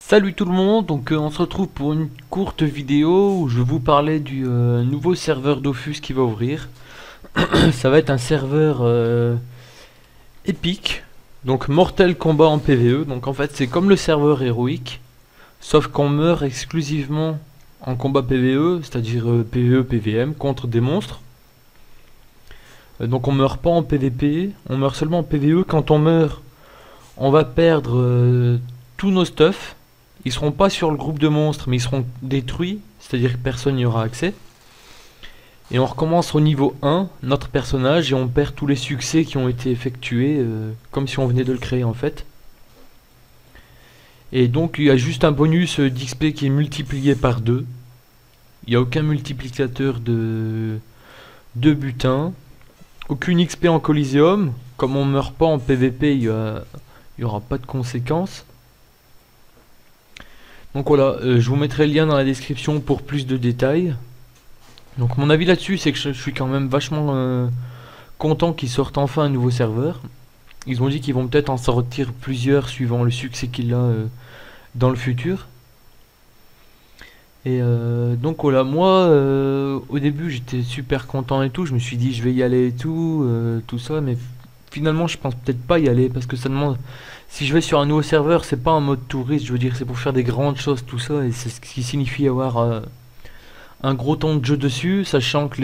Salut tout le monde, on se retrouve pour une courte vidéo où je vais vous parler du nouveau serveur Dofus qui va ouvrir. Ça va être un serveur épique, donc Mortal Kombat en PvE. Donc en fait c'est comme le serveur héroïque, sauf qu'on meurt exclusivement en combat PvE, c'est-à-dire PvE, PvM, contre des monstres. Donc on meurt pas en PvP, on meurt seulement en PvE. Quand on meurt, on va perdre tous nos stuff. Ils seront pas sur le groupe de monstres, mais ils seront détruits, c'est-à-dire que personne n'y aura accès. Et on recommence au niveau 1, notre personnage, et on perd tous les succès qui ont été effectués, comme si on venait de le créer en fait. Et donc il y a juste un bonus d'XP qui est multiplié par 2. Il n'y a aucun multiplicateur de butin. Aucune XP en Coliseum. Comme on meurt pas en PVP, il y aura pas de conséquences. Donc voilà, je vous mettrai le lien dans la description pour plus de détails. Donc mon avis là-dessus, c'est que je suis quand même vachement content qu'ils sortent enfin un nouveau serveur. Ils ont dit qu'ils vont peut-être en sortir plusieurs suivant le succès qu'il a dans le futur. Et donc voilà, moi au début j'étais super content et tout, je me suis dit je vais y aller et tout, tout ça, mais finalement je pense peut-être pas y aller parce que ça demande. Si je vais sur un nouveau serveur, c'est pas un mode touriste, je veux dire, c'est pour faire des grandes choses, tout ça, et c'est ce qui signifie avoir un gros temps de jeu dessus, sachant que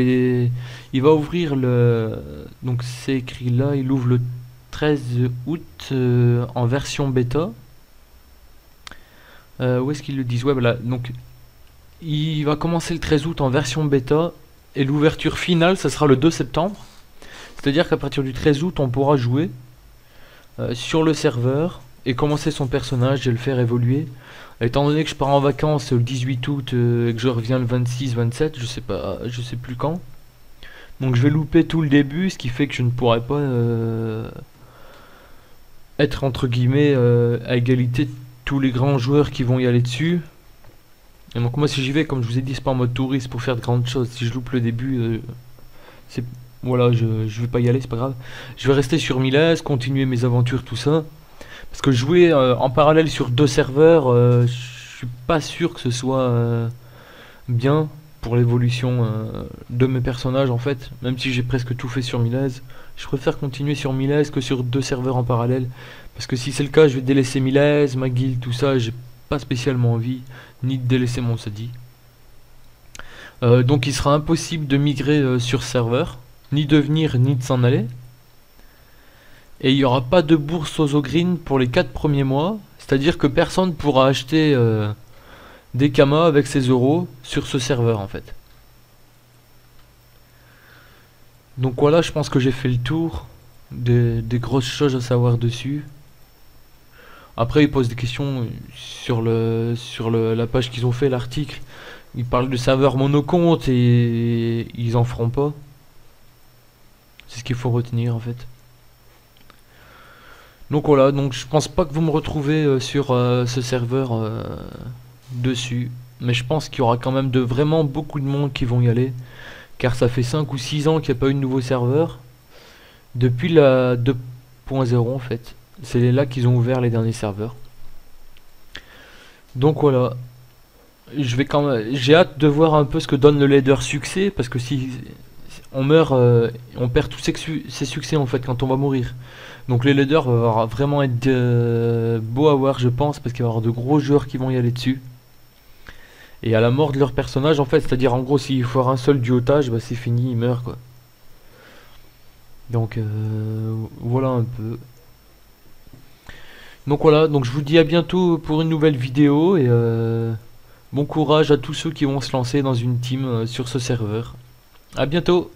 il va ouvrir le. Donc c'est écrit là, il ouvre le 13 août en version bêta. Où est-ce qu'ils le disent? Ouais, voilà, donc il va commencer le 13 août en version bêta, et l'ouverture finale, ça sera le 2 septembre. C'est-à-dire qu'à partir du 13 août, on pourra jouer sur le serveur et commencer son personnage et le faire évoluer. Étant donné que je pars en vacances le 18 août et que je reviens le 26-27, je sais pas, je sais plus quand. Donc je vais louper tout le début, ce qui fait que je ne pourrai pas être entre guillemets à égalité de tous les grands joueurs qui vont y aller dessus. Et donc moi si j'y vais, comme je vous ai dit, c'est pas en mode touriste pour faire de grandes choses. Si je loupe le début, c'est voilà, je vais pas y aller, c'est pas grave. Je vais rester sur Miles, continuer mes aventures, tout ça. Parce que jouer en parallèle sur deux serveurs, je suis pas sûr que ce soit bien pour l'évolution de mes personnages en fait. Même si j'ai presque tout fait sur Miles, je préfère continuer sur Miles que sur deux serveurs en parallèle. Parce que si c'est le cas, je vais délaisser Miles, ma guilde, tout ça. J'ai pas spécialement envie, ni de délaisser mon sadi. Donc il sera impossible de migrer sur serveur, ni de venir, ni de s'en aller. Et il n'y aura pas de bourse aux green pour les 4 premiers mois. C'est-à-dire que personne pourra acheter des kamas avec ses euros sur ce serveur en fait. Donc voilà, je pense que j'ai fait le tour des grosses choses à savoir dessus. Après ils posent des questions sur la page qu'ils ont fait, l'article. Ils parlent de serveur monocompte et ils en feront pas. C'est ce qu'il faut retenir en fait. Donc voilà, donc je pense pas que vous me retrouvez sur ce serveur dessus. Mais je pense qu'il y aura quand même vraiment beaucoup de monde qui vont y aller. Car ça fait 5 ou 6 ans qu'il n'y a pas eu de nouveau serveur. Depuis la 2.0 en fait. C'est là qu'ils ont ouvert les derniers serveurs. Donc voilà. J'ai hâte de voir un peu ce que donne le leader succès. Parce que si on meurt, on perd tous ses succès en fait quand on va mourir. Donc les leaders va vraiment être beau à voir je pense, parce qu'il va y avoir de gros joueurs qui vont y aller dessus. Et à la mort de leur personnage en fait, c'est-à-dire en gros s'il faut un seul du otage, bah c'est fini, il meurt quoi. Donc voilà un peu. Donc voilà, donc je vous dis à bientôt pour une nouvelle vidéo et bon courage à tous ceux qui vont se lancer dans une team sur ce serveur. À bientôt.